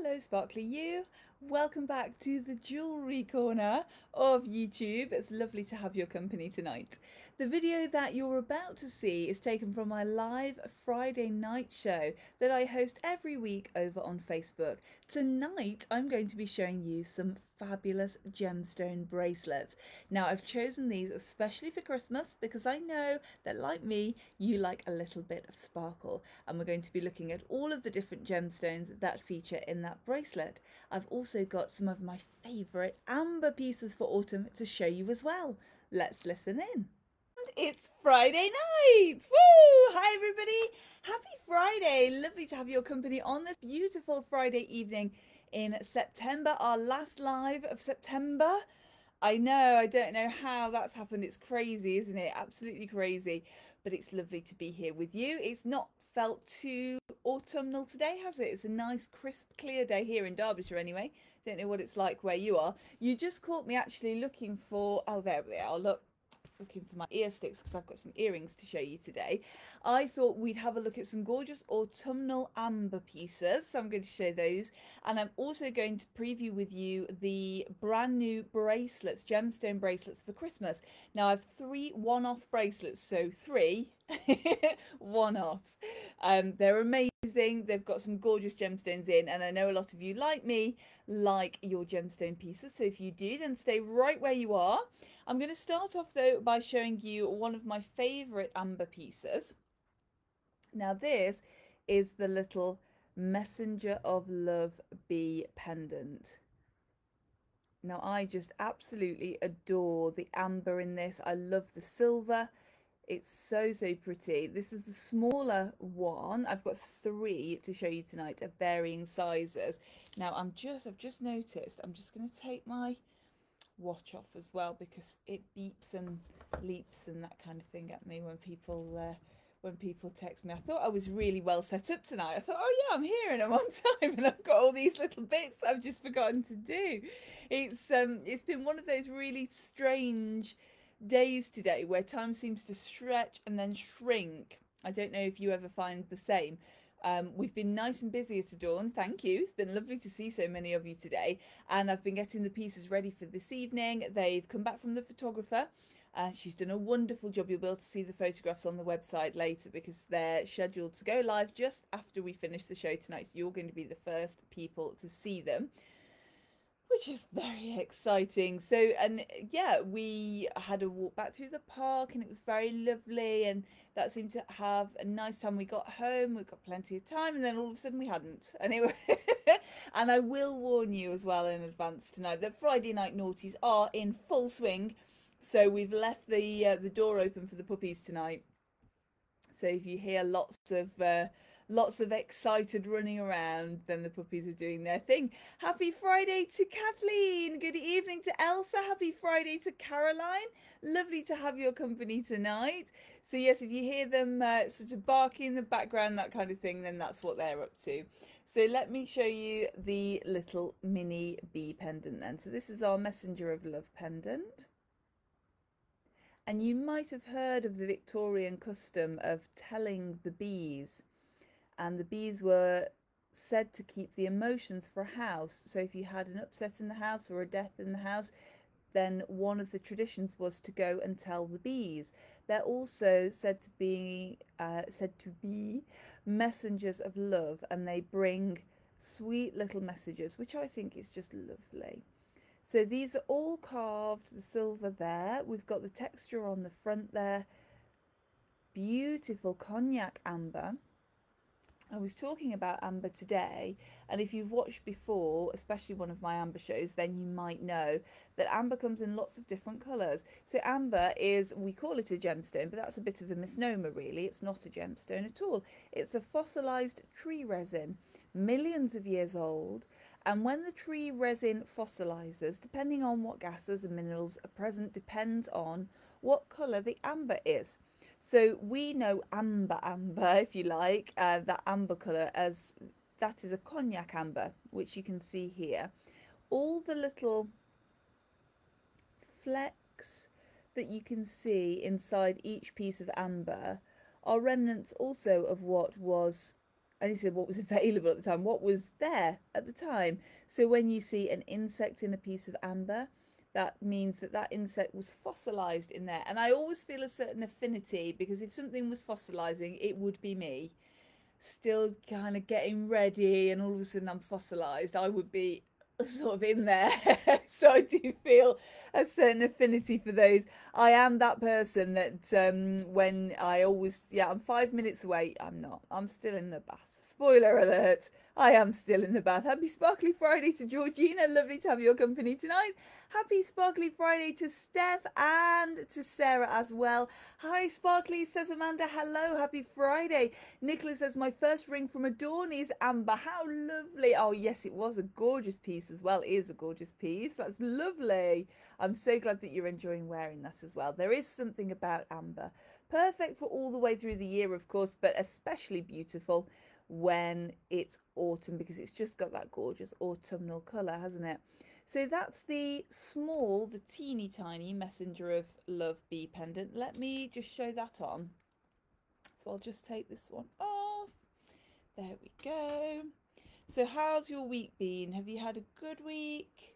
Hello Sparkly You, welcome back to the jewellery corner of YouTube. It's lovely to have your company tonight. The video that you're about to see is taken from my live Friday night show that I host every week over on Facebook. Tonight I'm going to be showing you some fabulous gemstone bracelets. Now I've chosen these especially for Christmas because I know that, like me, you like a little bit of sparkle, and we're going to be looking at all of the different gemstones that feature in that bracelet. I've also got some of my favourite amber pieces for autumn to show you as well. Let's listen in. It's Friday night! Woo! Hi everybody! Happy Friday! Lovely to have your company on this beautiful Friday evening in September, our last live of September. I know, I don't know how that's happened. It's crazy, isn't it? Absolutely crazy. But it's lovely to be here with you. It's not felt too autumnal today, has it? It's a nice, crisp, clear day here in Derbyshire anyway. Don't know what it's like where you are. You just caught me actually looking for, oh, there they are, look. Looking for my ear sticks because I've got some earrings to show you today. I thought we'd have a look at some gorgeous autumnal amber pieces, so I'm going to show those, and I'm also going to preview with you the brand new bracelets, gemstone bracelets for Christmas. Now I've 3 one-off bracelets, so 3 one-offs. They're amazing. They've got some gorgeous gemstones in, and I know a lot of you, like me, like your gemstone pieces, so if you do, then stay right where you are. I'm going to start off though by showing you one of my favourite amber pieces. Now this is the little Messenger of Love bee pendant. Now I just absolutely adore the amber in this. I love the silver. It's so pretty. This is the smaller one. I've got 3 to show you tonight of varying sizes. Now I've just noticed, I'm just going to take my watch off as well because it beeps and leaps and that kind of thing at me when people text me. I thought I was really well set up tonight. I thought, oh yeah, I'm here and I'm on time and I've got all these little bits I've just forgotten to do. It's been one of those really strange days today where time seems to stretch and then shrink. I don't know if you ever find the same. We've been nice and busy at Adorn, thank you. It's been lovely to see so many of you today, and I've been getting the pieces ready for this evening. They've come back from the photographer. She's done a wonderful job. You'll be able to see the photographs on the website later because they're scheduled to go live just after we finish the show tonight, so you're going to be the first people to see them, which is very exciting. So, and yeah, we had a walk back through the park and it was very lovely, and that seemed to have a nice time. We got home, we got plenty of time, and then all of a sudden we hadn't. Anyway, and I will warn you as well in advance tonight that Friday night naughties are in full swing. So we've left the door open for the puppies tonight. So if you hear lots of excited running around, then the puppies are doing their thing. Happy Friday to Kathleen. Good evening to Elsa. Happy Friday to Caroline. Lovely to have your company tonight. So yes, if you hear them sort of barking in the background, that kind of thing, then that's what they're up to. So let me show you the little mini bee pendant then. So this is our Messenger of Love pendant. And you might have heard of the Victorian custom of telling the bees. And the bees were said to keep the emotions for a house. So if you had an upset in the house or a death in the house, then one of the traditions was to go and tell the bees. They're also said to be messengers of love, and they bring sweet little messages, which I think is just lovely. So these are all carved, the silver there. We've got the texture on the front there. Beautiful cognac amber. I was talking about amber today, and if you've watched before, especially one of my amber shows, then you might know that amber comes in lots of different colours. So amber is, we call it a gemstone, but that's a bit of a misnomer really. It's not a gemstone at all. It's a fossilised tree resin, millions of years old, and when the tree resin fossilises, depending on what gases and minerals are present, depends on what colour the amber is. So we know amber, if you like, that amber colour, as that is a cognac amber, which you can see here. All the little flecks that you can see inside each piece of amber are remnants also of what was And he said what was available at the time, what was there at the time. So when you see an insect in a piece of amber, that means that that insect was fossilized in there. And I always feel a certain affinity, because if something was fossilizing, it would be me. Still kind of getting ready, and all of a sudden I'm fossilized, I would be sort of in there. So I do feel a certain affinity for those. I am that person that when I always, yeah, I'm 5 minutes away. I'm not. I'm still in the bath. Spoiler alert, I am still in the bath. Happy Sparkly Friday to Georgina. Lovely to have your company tonight. Happy Sparkly Friday to Steph and to Sarah as well. Hi Sparkly, says Amanda. Hello, happy Friday. Nicola says, my first ring from Adorn is amber. How lovely. Oh yes, it was a gorgeous piece as well. It is a gorgeous piece. That's lovely. I'm so glad that you're enjoying wearing that as well. There is something about amber. Perfect for all the way through the year, of course, but especially beautiful when it's autumn, because it's just got that gorgeous autumnal colour, hasn't it? So that's the small, the teeny tiny Messenger of Love bee pendant. Let me just show that on. So I'll just take this one off. There we go. So how's your week been? Have you had a good week?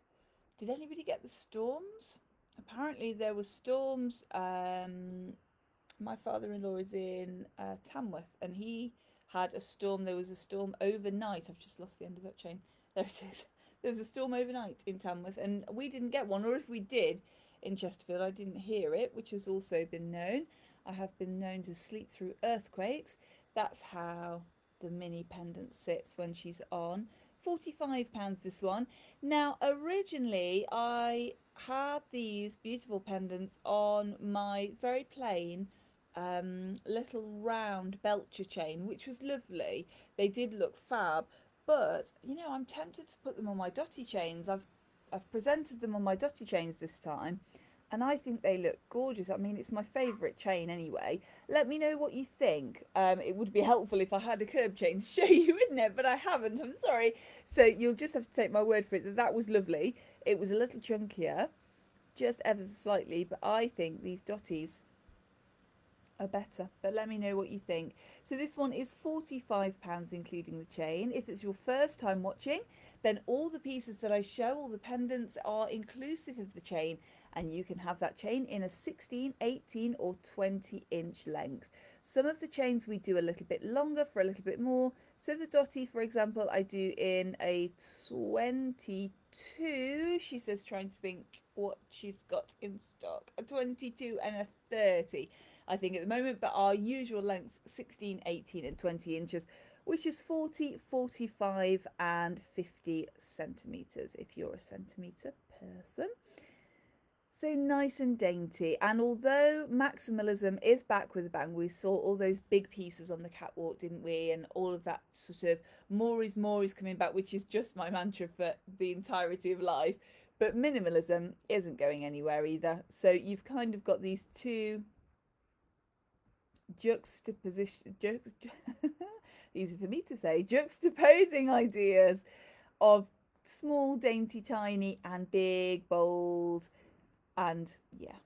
Did anybody get the storms? Apparently there were storms. My father-in-law is in Tamworth, and he had a storm. There was a storm overnight. I've just lost the end of that chain. There it is. There was a storm overnight in Tamworth, and we didn't get one, or if we did in Chesterfield, I didn't hear it, which has also been known. I have been known to sleep through earthquakes. That's how the mini pendant sits when she's on. £45 this one. Now, originally, I had these beautiful pendants on my very plain little round Belcher chain, which was lovely. They did look fab, but you know, I'm tempted to put them on my dotty chains. I've presented them on my dotty chains this time, and I think they look gorgeous. I mean, it's my favourite chain anyway. Let me know what you think. It would be helpful if I had a curb chain to show you, wouldn't it? But I haven't, I'm sorry. So you'll just have to take my word for it that was lovely. It was a little chunkier, just ever so slightly, but I think these dotties are better. But let me know what you think. So this one is £45 including the chain. If it's your first time watching, then all the pieces that I show, all the pendants, are inclusive of the chain, and you can have that chain in a 16, 18 or 20-inch length. Some of the chains we do a little bit longer for a little bit more. So the dotty, for example, I do in a 22. She says, trying to think what she's got in stock. A 22 and a 30. I think at the moment, but our usual lengths 16, 18 and 20 inches, which is 40, 45 and 50 centimetres if you're a centimetre person. So nice and dainty. And although maximalism is back with a bang, we saw all those big pieces on the catwalk, didn't we? And all of that sort of more is coming back, which is just my mantra for the entirety of life. But minimalism isn't going anywhere either. So you've kind of got these two easy for me to say, juxtaposing ideas of small, dainty, tiny and big, bold, and yeah,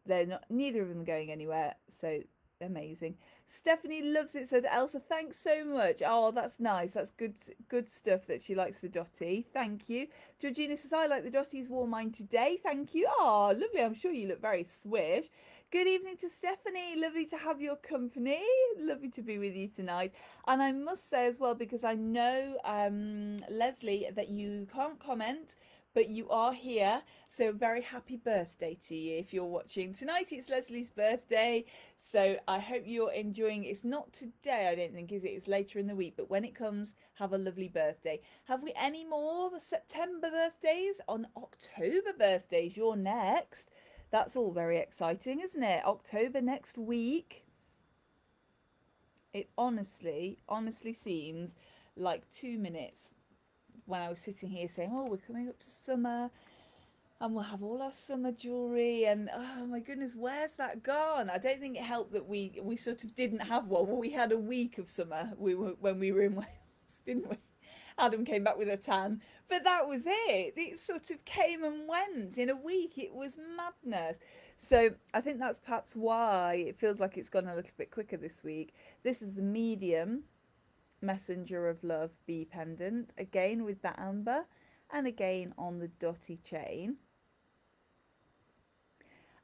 they're not, neither of them are going anywhere, so amazing. Stephanie loves it, said Elsa. Thanks so much. Oh, that's nice. That's good stuff that she likes the dotty. Thank you. Georgina says, I like the dotties, wore mine today. Thank you. Oh, lovely. I'm sure you look very swish. Good evening to Stephanie. Lovely to have your company. Lovely to be with you tonight. And I must say as well, because I know, Leslie, that you can't comment, but you are here, so very happy birthday to you if you're watching. Tonight it's Leslie's birthday, so I hope you're enjoying. It's not today, I don't think, is it? It's later in the week, but when it comes, have a lovely birthday. Have we any more September birthdays? On October birthdays, you're next. That's all very exciting, isn't it? October next week. It honestly seems like 2 minutes when I was sitting here saying, oh, we're coming up to summer and we'll have all our summer jewellery, and oh my goodness, where's that gone? I don't think it helped that we sort of didn't have one. Well, we had a week of summer when we were in Wales, didn't we? Adam came back with a tan, but that was it. It sort of came and went in a week. It was madness. So I think that's perhaps why it feels like it's gone a little bit quicker this week. This is a medium Messenger of Love bee pendant, again with that amber, and again on the dotty chain.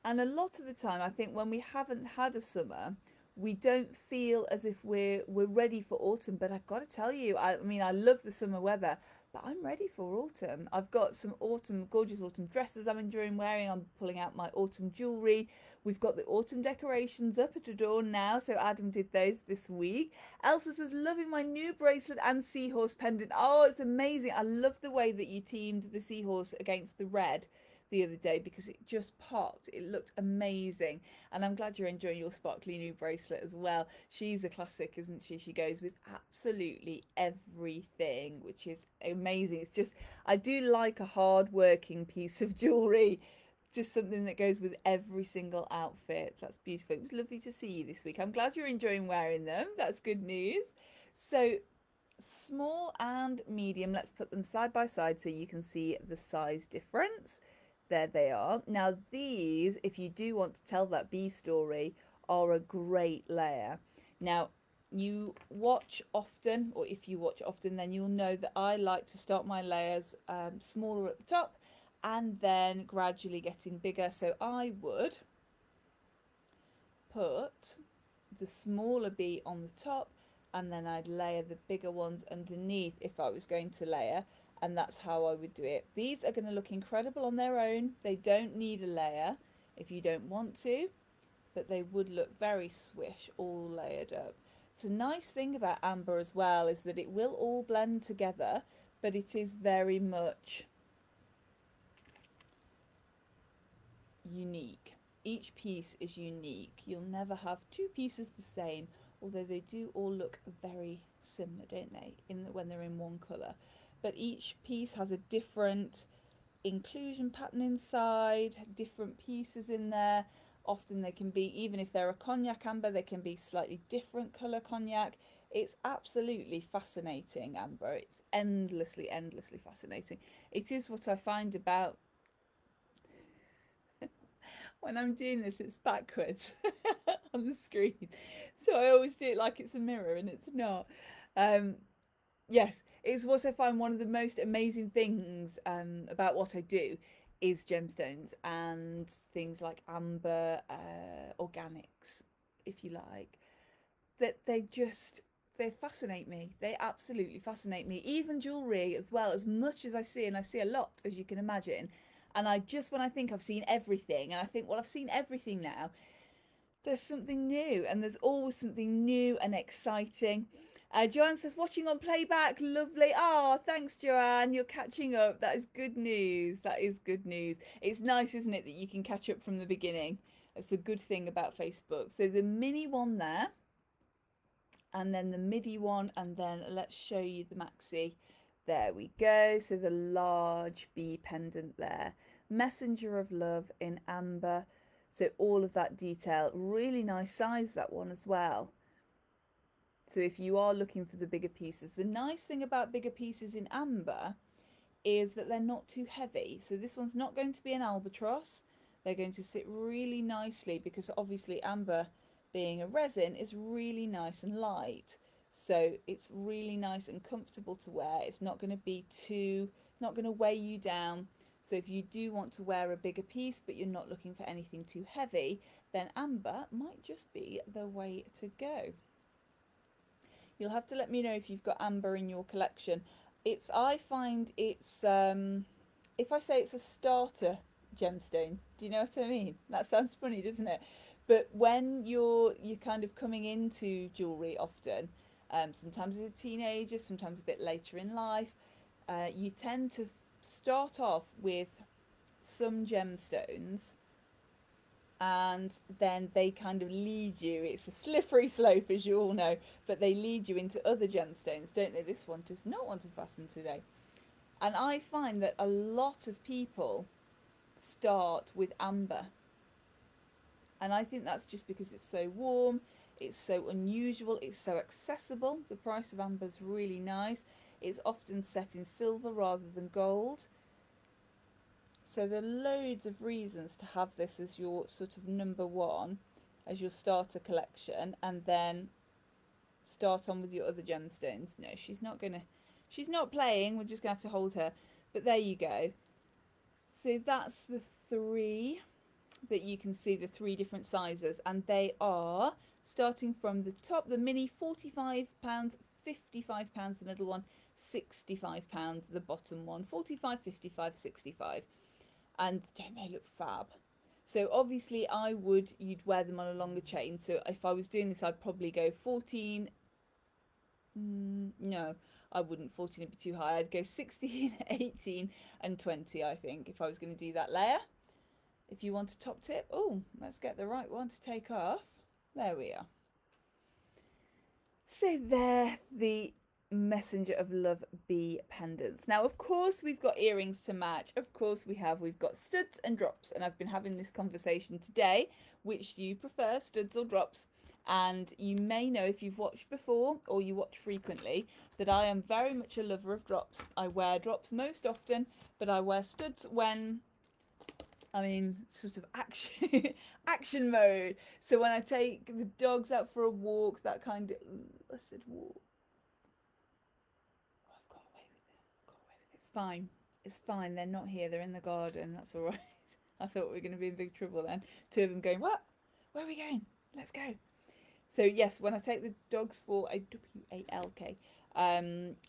And a lot of the time, I think when we haven't had a summer, we don't feel as if we're ready for autumn. But I've got to tell you, I mean, I love the summer weather, but I'm ready for autumn. I've got some gorgeous autumn dresses I'm enjoying wearing. I'm pulling out my autumn jewellery. We've got the autumn decorations up at the door now, so Adam did those this week. Elsa says, loving my new bracelet and seahorse pendant. Oh, it's amazing. I love the way that you teamed the seahorse against the red the other day, because it just popped. It looked amazing, and I'm glad you're enjoying your sparkly new bracelet as well. She's a classic, isn't she? She goes with absolutely everything, which is amazing. It's just, I do like a hard working piece of jewellery, just something that goes with every single outfit. That's beautiful. It was lovely to see you this week. I'm glad you're enjoying wearing them. That's good news. So small and medium, let's put them side by side so you can see the size difference. There they are. Now these, if you do want to tell that bee story, are a great layer. Now you watch often, or if you watch often, then you'll know that I like to start my layers smaller at the top and then gradually getting bigger. So I would put the smaller bee on the top, and then I'd layer the bigger ones underneath if I was going to layer. And that's how I would do it. These are going to look incredible on their own. They don't need a layer if you don't want to, but they would look very swish, all layered up. The nice thing about amber as well is that it will all blend together, but it is very much unique. Each piece is unique. You'll never have two pieces the same, although they do all look very similar, don't they, when they're in one colour. But each piece has a different inclusion pattern inside, different pieces in there. Often they can be, even if they're a cognac amber, they can be slightly different colour cognac. It's absolutely fascinating, amber. It's endlessly fascinating. It is what I find about when I'm doing this, it's backwards on the screen. So I always do it like it's a mirror, and it's not. Yes, it's what I find one of the most amazing things about what I do is gemstones and things like amber, organics, if you like, that they fascinate me. They absolutely fascinate me. Even jewellery as well, as much as I see, and I see a lot, as you can imagine. And when I think I've seen everything, and I think, well, I've seen everything now, there's something new, and there's always something new and exciting. Joanne says, watching on playback, lovely. Oh, thanks, Joanne. You're catching up. That is good news. That is good news. It's nice, isn't it, that you can catch up from the beginning? That's the good thing about Facebook. So the mini one there, and then the midi one, and then let's show you the maxi. There we go. So the large bee pendant there. Messenger of Love in amber. So all of that detail. Really nice size, that one as well. So if you are looking for the bigger pieces, the nice thing about bigger pieces in amber is that they're not too heavy. So this one's not going to be an albatross. They're going to sit really nicely, because obviously amber, being a resin, is really nice and light. So it's really nice and comfortable to wear. It's not going to be not going to weigh you down. So if you do want to wear a bigger piece, but you're not looking for anything too heavy, then amber might just be the way to go. You'll have to let me know if you've got amber in your collection. I find it's, if I say it's a starter gemstone, do you know what I mean? That sounds funny, doesn't it? But when you're kind of coming into jewellery often, sometimes as a teenager, sometimes a bit later in life, you tend to start off with some gemstones, and then they kind of lead you. It's a slippery slope, as you all know, but they lead you into other gemstones, don't they? This one does not want to fasten today. And I find that a lot of people start with amber. And I think that's just because it's so warm, it's so unusual, it's so accessible. The price of amber is really nice. It's often set in silver rather than gold. So there are loads of reasons to have this as your sort of number one, as your starter collection. And then start on with your other gemstones. No, she's not gonna, she's not playing. We're just gonna have to hold her. But there you go. So that's the three that you can see, the three different sizes, and they are starting from the top, the mini £45, £55, the middle one £65, the bottom one 45, 55, 65. And don't they look fab? So obviously you'd wear them on a longer chain. So if I was doing this, I'd probably go 14. No, I wouldn't. 14 would be too high. I'd go 16, 18 and 20, I think, if I was going to do that layer. If you want a top tip, oh, let's get the right one to take off. There we are. So there, the Messenger of Love bee pendants. Now, of course, we've got earrings to match. Of course we have. We've got studs and drops. And I've been having this conversation today. Which do you prefer, studs or drops? And you may know, if you've watched before or you watch frequently, that I am very much a lover of drops. I wear drops most often, but I wear studs when I'm in sort of action mode. So when I take the dogs out for a walk, that kind of, I said walk. Oh, I've got away with it. Got away with it. It's fine. It's fine. They're not here. They're in the garden. That's all right. I thought we were going to be in big trouble then. Two of them going, what? Where are we going? Let's go. So yes, when I take the dogs for a walk,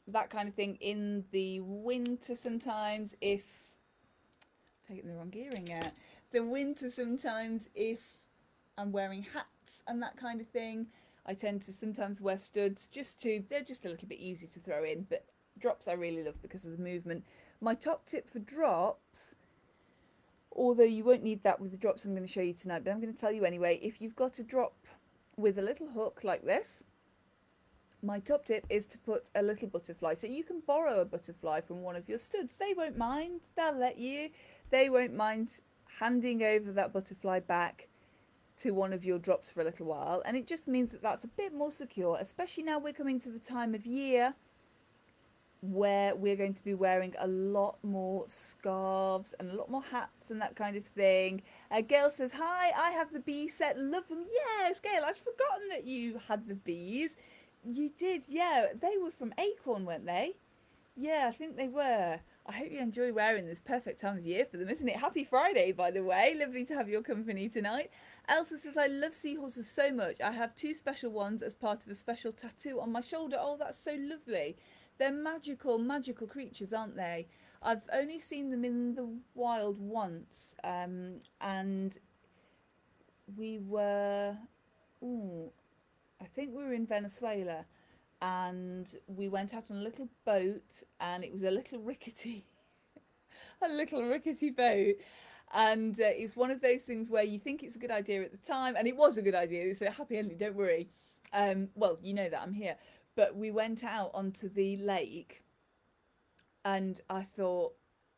that kind of thing in the winter sometimes, if taking the wrong earring out, the winter sometimes if I'm wearing hats and that kind of thing, I tend to sometimes wear studs they're just a little bit easy to throw in. But drops I really love because of the movement. My top tip for drops, although you won't need that with the drops I'm going to show you tonight, but I'm going to tell you anyway, if you've got a drop with a little hook like this, my top tip is to put a little butterfly. So you can borrow a butterfly from one of your studs. They won't mind. They'll let you. They won't mind handing over that butterfly back to one of your drops for a little while. And it just means that that's a bit more secure, especially now we're coming to the time of year where we're going to be wearing a lot more scarves and a lot more hats and that kind of thing. Gail says, hi, I have the bee set, love them. Yes, Gail, I'd forgotten that you had the bees. You did, yeah. They were from Acorn, weren't they? Yeah, I think they were. I hope you enjoy wearing this. Perfect time of year for them, isn't it? Happy Friday, by the way. Lovely to have your company tonight. Elsa says, I love seahorses so much. I have 2 special ones as part of a special tattoo on my shoulder. Oh, that's so lovely. They're magical, magical creatures, aren't they? I've only seen them in the wild once, and we were, I think we were in Venezuela, and we went out on a little boat, and it was a little rickety, a little rickety boat. And it's one of those things where you think it's a good idea at the time, and it was a good idea. It's a happy ending, don't worry. Well, you know that I'm here. But we went out onto the lake and I thought,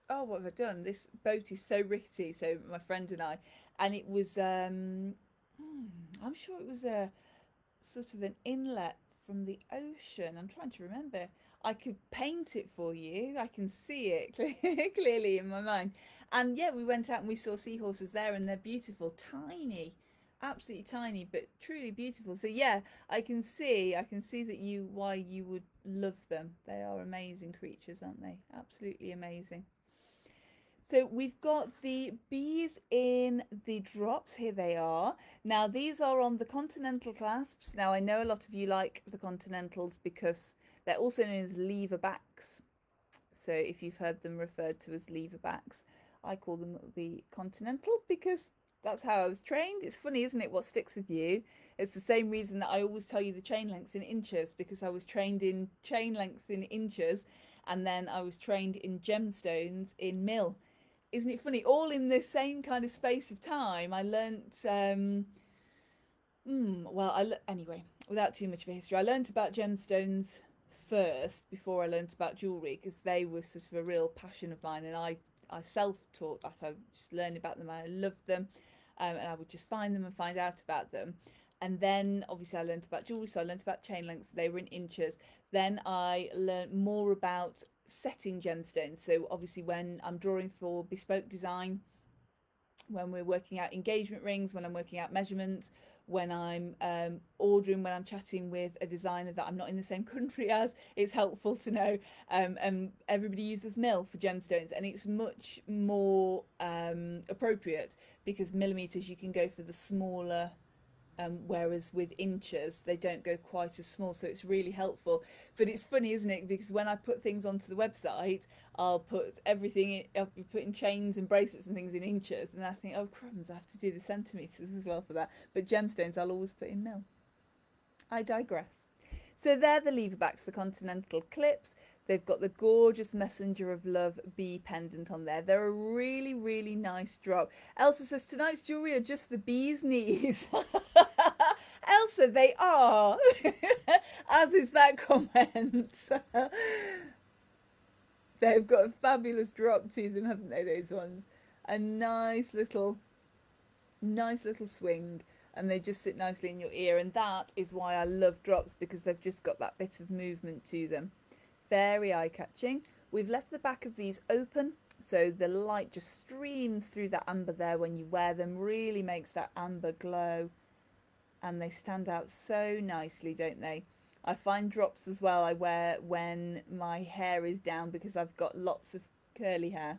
oh, what have I done? This boat is so rickety. So my friend and I, and it was, I'm sure it was a sort of an inlet from the ocean. I'm trying to remember. I could paint it for you. I can see it clearly in my mind. And yeah, we went out and we saw seahorses there, and they're beautiful, tiny. Absolutely tiny, but truly beautiful. So yeah, I can see that why you would love them. They are amazing creatures, aren't they? Absolutely amazing. So we've got the bees in the drops. Here they are. Now these are on the continental clasps. Now I know a lot of you like the continentals because they're also known as lever backs. So if you've heard them referred to as lever backs, I call them the continental because that's how I was trained. It's funny, isn't it, what sticks with you? It's the same reason that I always tell you the chain lengths in inches, because I was trained in chain lengths in inches, and then I was trained in gemstones in mil. Isn't it funny? All in the same kind of space of time. I learnt, anyway, without too much of a history, I learnt about gemstones first before I learnt about jewellery, because they were sort of a real passion of mine, and I self-taught that. I just learned about them, I loved them. And I would just find them and find out about them. And then obviously I learned about jewellery, so I learned about chain lengths, they were in inches. Then I learned more about setting gemstones. So obviously when I'm drawing for bespoke design, when we're working out engagement rings, when I'm working out measurements, when I'm ordering, when I'm chatting with a designer that I'm not in the same country as. It's helpful to know. And everybody uses mil for gemstones, and it's much more appropriate, because millimeters, you can go for the smaller, whereas with inches they don't go quite as small, so it's really helpful. But it's funny, isn't it, because when I put things onto the website, I'll put everything in, I'll be putting chains and bracelets and things in inches, and I think, oh crumbs, I have to do the centimeters as well for that. But gemstones I'll always put in mil. I digress. So they're the lever backs, the continental clips. They've got the gorgeous Messenger of Love bee pendant on there. They're a really, really nice drop. Elsa says, tonight's jewellery are just the bee's knees. Elsa, they are. As is that comment. They've got a fabulous drop to them, haven't they, those ones? A nice little swing. And they just sit nicely in your ear. And that is why I love drops, because they've just got that bit of movement to them. Very eye-catching. We've left the back of these open, so the light just streams through that amber there when you wear them, really makes that amber glow, and they stand out so nicely, don't they? I find drops as well I wear when my hair is down, because I've got lots of curly hair,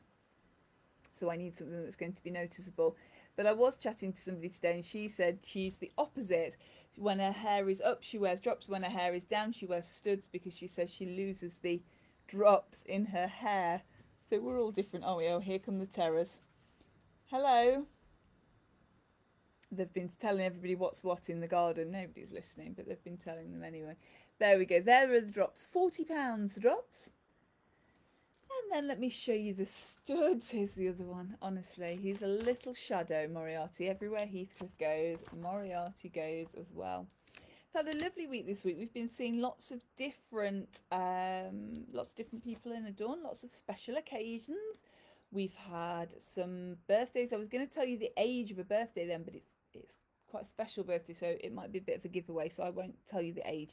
so I need something that's going to be noticeable. But I was chatting to somebody today, and she said she's the opposite. When her hair is up, she wears drops. When her hair is down, she wears studs, because she says she loses the drops in her hair. So we're all different, aren't we? Oh, here come the terrors. Hello. They've been telling everybody what's what in the garden. Nobody's listening, but they've been telling them anyway. There we go. There are the drops. £40 the drops. And then let me show you the studs. Here's the other one. Honestly, he's a little shadow, Moriarty. Everywhere Heathcliff goes, Moriarty goes as well. We've had a lovely week this week. We've been seeing lots of different people in Adorn, lots of special occasions. We've had some birthdays. I was going to tell you the age of a birthday then, but it's quite a special birthday, so it might be a bit of a giveaway, so I won't tell you the age.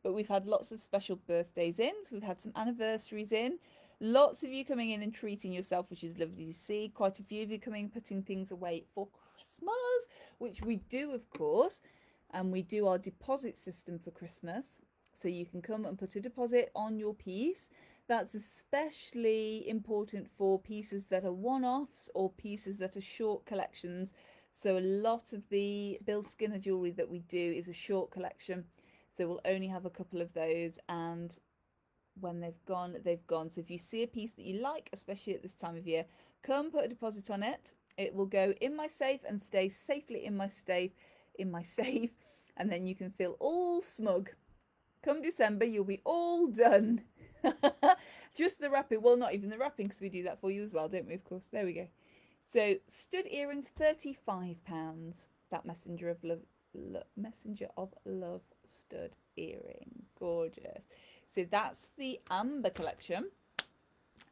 But we've had lots of special birthdays in. We've had some anniversaries in. Lots of you coming in and treating yourself, which is lovely to see. Quite a few of you coming, putting things away for Christmas, which we do, of course. And we do our deposit system for Christmas. So you can come and put a deposit on your piece. That's especially important for pieces that are one-offs or pieces that are short collections. So a lot of the Bill Skinner jewellery that we do is a short collection. So we'll only have a couple of those, and when they've gone, they've gone. So if you see a piece that you like, especially at this time of year, come put a deposit on it. It will go in my safe and stay safely in my safe, and then you can feel all smug. Come December, you'll be all done. Just the wrapping. Well, not even the wrapping, because we do that for you as well, don't we? Of course. There we go. So stud earrings, £35. That Messenger of Love stud earring. Gorgeous. So that's the amber collection.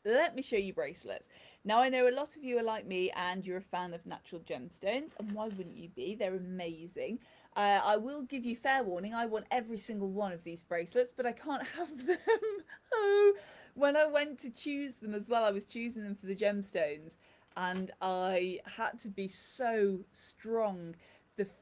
Let me show you bracelets. Now, I know a lot of you are like me and you're a fan of natural gemstones, and why wouldn't you be? They're amazing. I will give you fair warning, I want every single one of these bracelets, but I can't have them. Oh, when I went to choose them as well, I was choosing them for the gemstones, and I had to be so strong.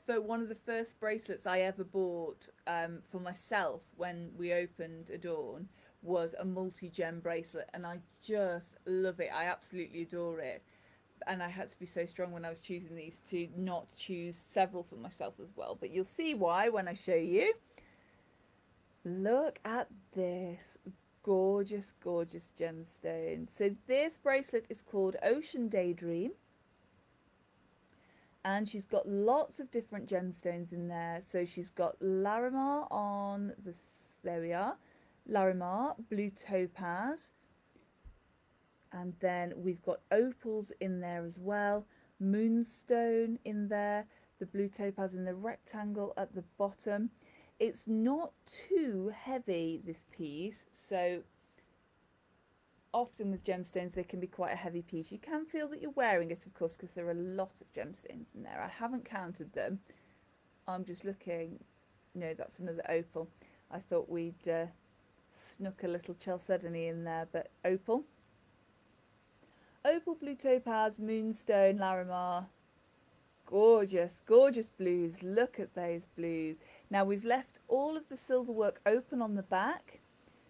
One of the first bracelets I ever bought for myself when we opened Adorn was a multi-gem bracelet, and I just love it. I absolutely adore it, and I had to be so strong when I was choosing these to not choose several for myself as well, but you'll see why when I show you. Look at this gorgeous, gorgeous gemstone. So this bracelet is called Ocean Daydream, and she's got lots of different gemstones in there. So she's got Larimar on the, there we are, Larimar, blue topaz, and then we've got opals in there as well, moonstone in there, the blue topaz in the rectangle at the bottom. It's not too heavy, this piece, so often with gemstones they can be quite a heavy piece. You can feel that you're wearing it, of course, because there are a lot of gemstones in there. I haven't counted them. I'm just looking. No, that's another opal. I thought we'd snuck a little chalcedony in there, but opal, blue topaz, moonstone, Larimar, Gorgeous, gorgeous blues. Look at those blues. Now we've left all of the silver work open on the back.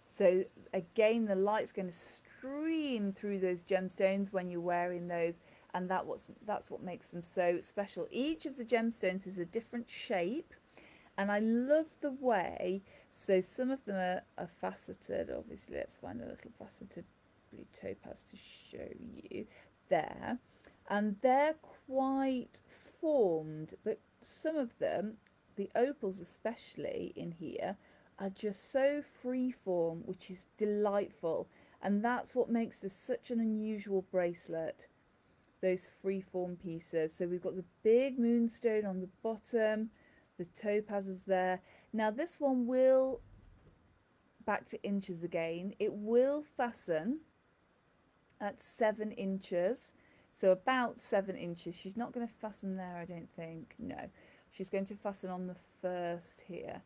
So again, the light's going to stream through those gemstones when you're wearing those. And that's what makes them so special. Each of the gemstones is a different shape. And I love the way, so some of them are faceted. Obviously, let's find a little faceted blue topaz to show you there. And they're quite formed, but some of them, the opals especially in here, are just so freeform, which is delightful. And that's what makes this such an unusual bracelet, those freeform pieces. So we've got the big moonstone on the bottom, the topazes there. Now this one will, back to inches again, it will fasten at 7 inches. So about 7 inches. She's not going to fasten there, I don't think. No, she's going to fasten on the first here.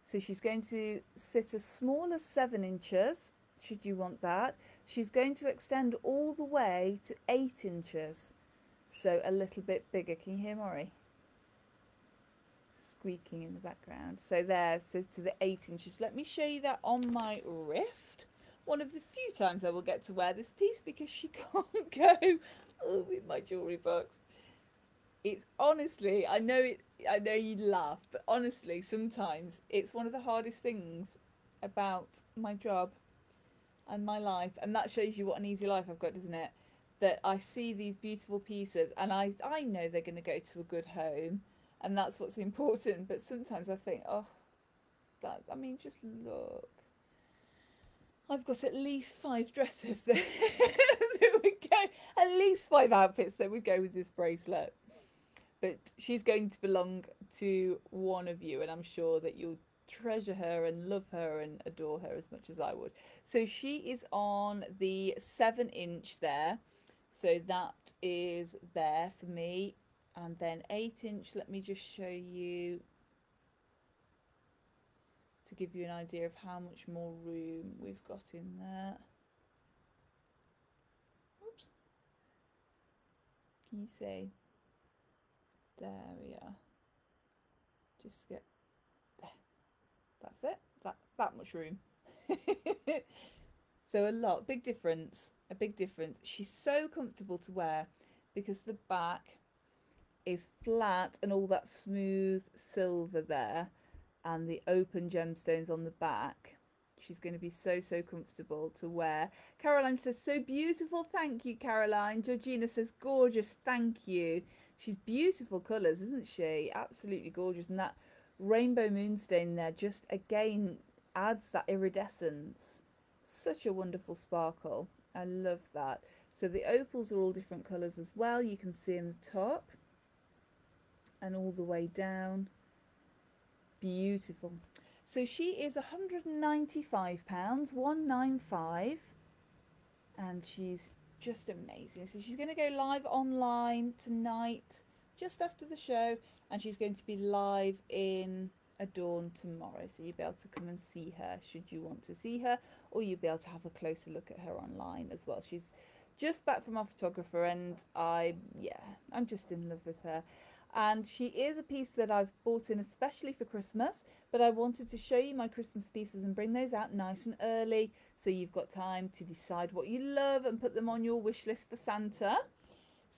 So she's going to sit as small as 7 inches, should you want that. She's going to extend all the way to 8 inches. So a little bit bigger. Can you hear Maury squeaking in the background? So there, so to the 8 inches. Let me show you that on my wrist. One of the few times I will get to wear this piece because she can't go with my jewellery box. It's honestly, I know you'd laugh, but honestly, sometimes it's one of the hardest things about my job and my life, and that shows you what an easy life I've got, doesn't it? That I see these beautiful pieces and I know they're going to go to a good home, and that's what's important. But sometimes I think, oh, I mean, just look. I've got at least 5 dresses that, that would go, at least 5 outfits that would go with this bracelet. But she's going to belong to one of you, and I'm sure that you'll treasure her and love her and adore her as much as I would. So she is on the 7 inch there. So that is there for me. And then 8 inch, let me just show you to give you an idea of how much more room we've got in there. Oops. Can you see? There we are. Just get there. That's it. That much room. So a lot. Big difference. A big difference. She's so comfortable to wear because the back is flat and all that smooth silver there, and the open gemstones on the back. She's going to be so comfortable to wear. Caroline says, so beautiful. Thank you, Caroline. Georgina says, gorgeous. Thank you. She's beautiful colours, isn't she? Absolutely gorgeous. And that rainbow moonstone there just again adds that iridescence. Such a wonderful sparkle. I love that. So the opals are all different colours as well. You can see in the top and all the way down. Beautiful. So she is £195, 195, and she's just amazing. So she's going to go live online tonight just after the show, and she's going to be live in Adorn tomorrow, so you'll be able to come and see her should you want to see her, or you'll be able to have a closer look at her online as well. She's just back from our photographer, and I'm just in love with her. And she is a piece that I've bought in especially for Christmas, but I wanted to show you my Christmas pieces and bring those out nice and early so you've got time to decide what you love and put them on your wish list for Santa.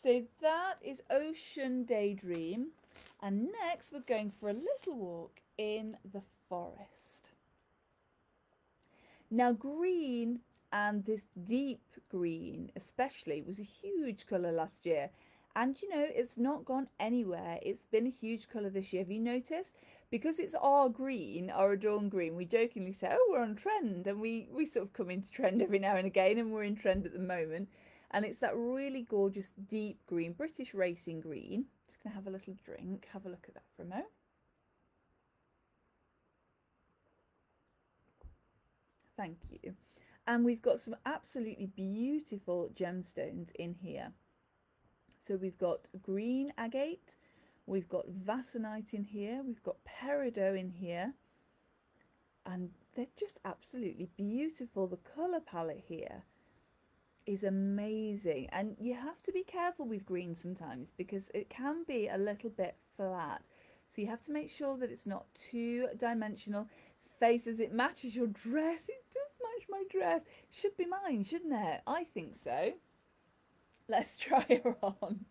So that is Ocean Daydream. And next we're going for a little walk in the forest. Now green, and this deep green especially, was a huge colour last year. And you know, it's not gone anywhere. It's been a huge colour this year. Have you noticed? Because it's our green, our Adorn green, we jokingly say, oh, we're on trend. And we sort of come into trend every now and again, and we're in trend at the moment. And it's that really gorgeous deep green, British racing green. Just going to have a little drink. Have a look at that for a moment. Thank you. And we've got some absolutely beautiful gemstones in here. So we've got green agate, we've got vasonite in here, we've got peridot in here, and they're just absolutely beautiful. The colour palette here is amazing. And you have to be careful with green sometimes because it can be a little bit flat. So you have to make sure that it's not too dimensional. Faces, it matches your dress. It does match my dress. Should be mine, shouldn't it? I think so. Let's try her on.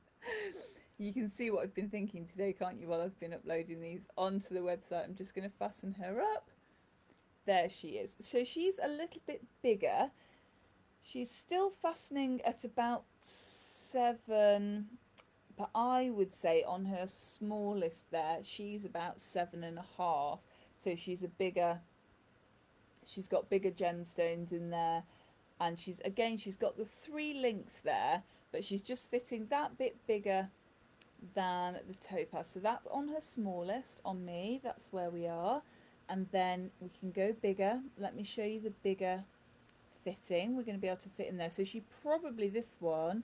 You can see what I've been thinking today, can't you, while I've been uploading these onto the website. I'm just going to fasten her up. There she is. So she's a little bit bigger. She's still fastening at about 7, but I would say on her smallest there, she's about 7.5. So she's a bigger, she's got bigger gemstones in there. And she's got the 3 links there, but she's just fitting that bit bigger than the topaz. So that's on her smallest, on me, that's where we are. And then we can go bigger. Let me show you the bigger fitting. We're going to be able to fit in there. So she probably, this one,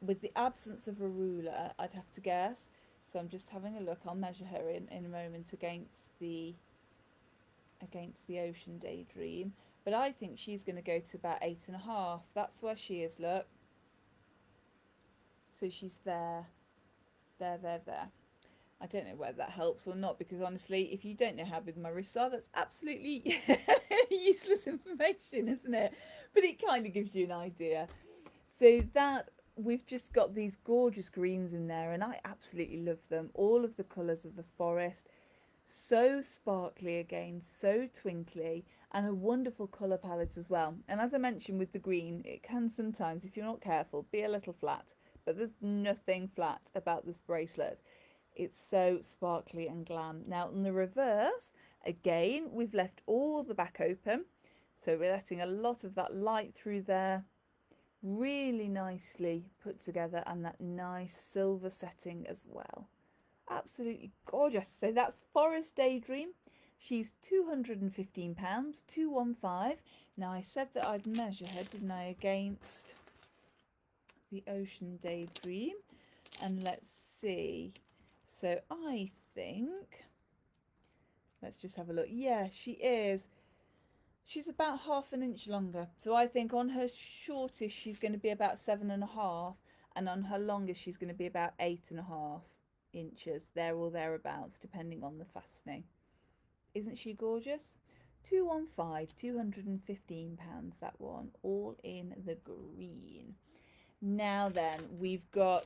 with the absence of a ruler, I'd have to guess. So I'm just having a look. I'll measure her in a moment against the Ocean Daydream. But I think she's going to go to about 8.5. That's where she is, look. So she's there. There. I don't know whether that helps or not, because honestly, if you don't know how big my wrists are, that's absolutely useless information, isn't it? But it kind of gives you an idea. So that, we've just got these gorgeous greens in there, and I absolutely love them. All of the colours of the forest. So sparkly again, so twinkly, and a wonderful colour palette as well. And as I mentioned with the green, it can sometimes, if you're not careful, be a little flat. But there's nothing flat about this bracelet. It's so sparkly and glam. Now on the reverse, again, we've left all the back open. So we're letting a lot of that light through there. Really nicely put together, and that nice silver setting as well. Absolutely gorgeous. So that's Forest Daydream. She's £215, 215. Now I said that I'd measure her, didn't I, against the Ocean Daydream. And let's see. So I think, let's just have a look. Yeah, she is. She's about half an inch longer. So I think on her shortest, she's going to be about 7.5. And on her longest, she's going to be about 8.5 inches, there or thereabouts, depending on the fastening. Isn't she gorgeous? 215, £215, that one, all in the green. Now then, we've got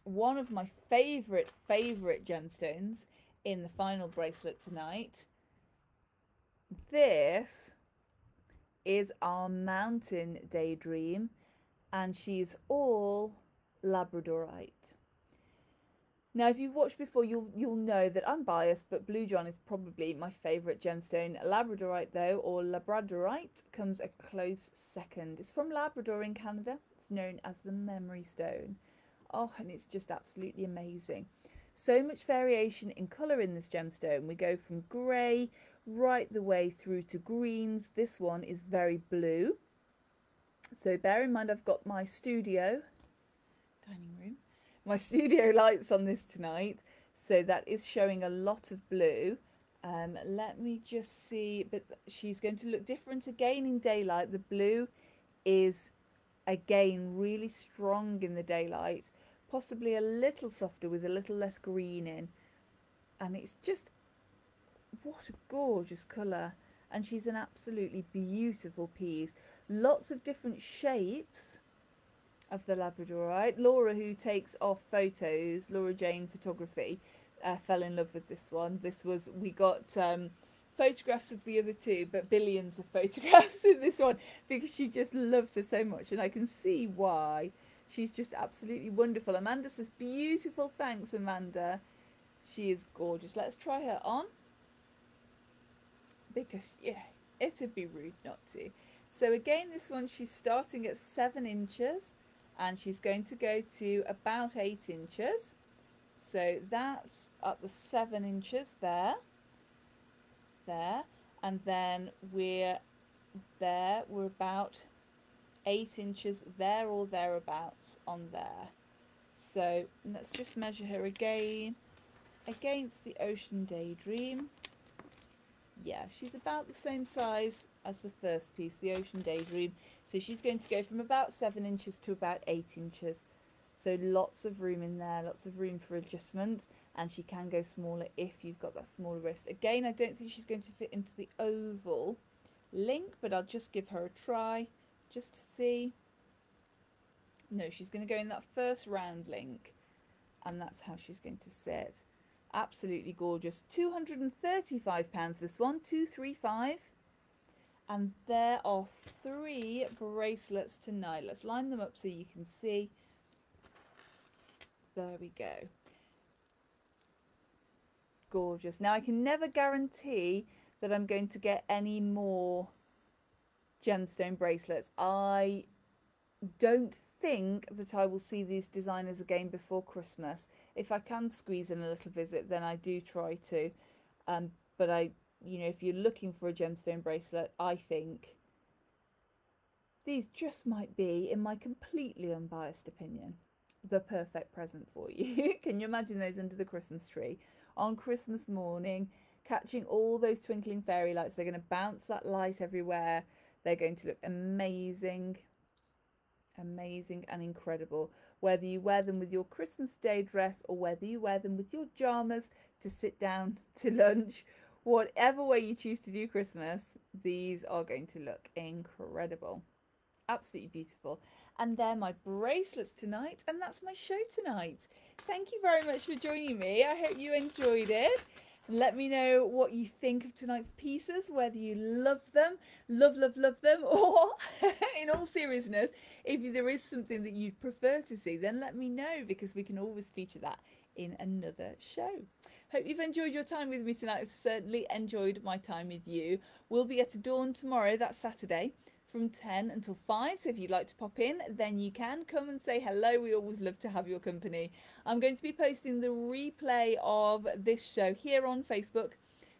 one of my favourite gemstones in the final bracelet tonight. This is our Mountain Daydream, and she's all Labradorite. Now, if you've watched before, you'll know that I'm biased, but Blue John is probably my favourite gemstone. Labradorite, though, or Labradorite, comes a close second. It's from Labrador in Canada. It's known as the Memory Stone. Oh, and it's just absolutely amazing. So much variation in colour in this gemstone. We go from grey right the way through to greens. This one is very blue. So bear in mind, I've got my studio, dining room, my studio lights on this tonight. So that is showing a lot of blue. Let me just see, but she's going to look different again in daylight. The blue is again really strong in the daylight, possibly a little softer with a little less green in, and it's just, what a gorgeous colour. And she's an absolutely beautiful piece. Lots of different shapes of the Labradorite. Laura, who takes off photos, Laura Jane Photography, fell in love with this one. This was, we got photographs of the other two, but billions of photographs of this one, because she just loves her so much, and I can see why. She's just absolutely wonderful. Amanda says, beautiful, thanks Amanda. She is gorgeous. Let's try her on, because yeah, it'd be rude not to. So again, this one, she's starting at 7 inches and she's going to go to about 8 inches. So that's at the 7 inches there, and then we're about 8 inches there or thereabouts on there. So let's just measure her again against the Ocean Daydream. Yeah, she's about the same size as the first piece, the Ocean Daydream. So she's going to go from about 7 inches to about 8 inches. So lots of room in there, lots of room for adjustment, and she can go smaller if you've got that smaller wrist. Again, I don't think she's going to fit into the oval link, but I'll just give her a try just to see. No, she's going to go in that first round link, and that's how she's going to sit. Absolutely gorgeous. £235 this one, 235. And there are 3 bracelets tonight. Let's line them up so you can see. There we go. Gorgeous. Now I can never guarantee that I'm going to get any more gemstone bracelets. I don't think that I will see these designers again before Christmas. If I can squeeze in a little visit, then I do try to. But you know, if you're looking for a gemstone bracelet, I think these just might be, in my completely unbiased opinion, the perfect present for you. Can you imagine those under the Christmas tree on Christmas morning, catching all those twinkling fairy lights? They're going to bounce that light everywhere. They're going to look amazing. Amazing and incredible, whether you wear them with your Christmas Day dress or whether you wear them with your pyjamas to sit down to lunch. Whatever way you choose to do Christmas, these are going to look incredible. Absolutely beautiful. And they're my bracelets tonight, and that's my show tonight. Thank you very much for joining me. I hope you enjoyed it. Let me know what you think of tonight's pieces, whether you love them, love them, or in all seriousness, if there is something that you'd prefer to see, then let me know, because we can always feature that in another show. Hope you've enjoyed your time with me tonight. I've certainly enjoyed my time with you. We'll be at Adorn tomorrow, that's Saturday, from 10 until 5. So if you'd like to pop in, then you can come and say hello. We always love to have your company. I'm going to be posting the replay of this show here on Facebook,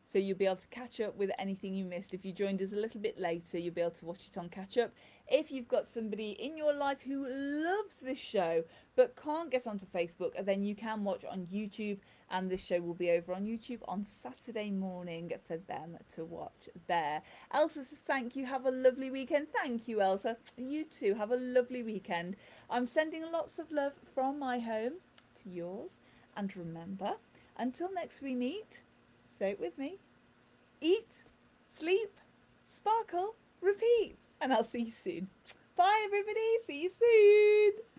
so you'll be able to catch up with anything you missed. If you joined us a little bit later, you'll be able to watch it on catch up. If you've got somebody in your life who loves this show but can't get onto Facebook, then you can watch on YouTube, and this show will be over on YouTube on Saturday morning for them to watch there. Elsa says thank you, have a lovely weekend. Thank you, Elsa. You too, have a lovely weekend. I'm sending lots of love from my home to yours, and remember, until next we meet, say it with me: eat, sleep, sparkle, repeat, and I'll see you soon. Bye everybody, see you soon.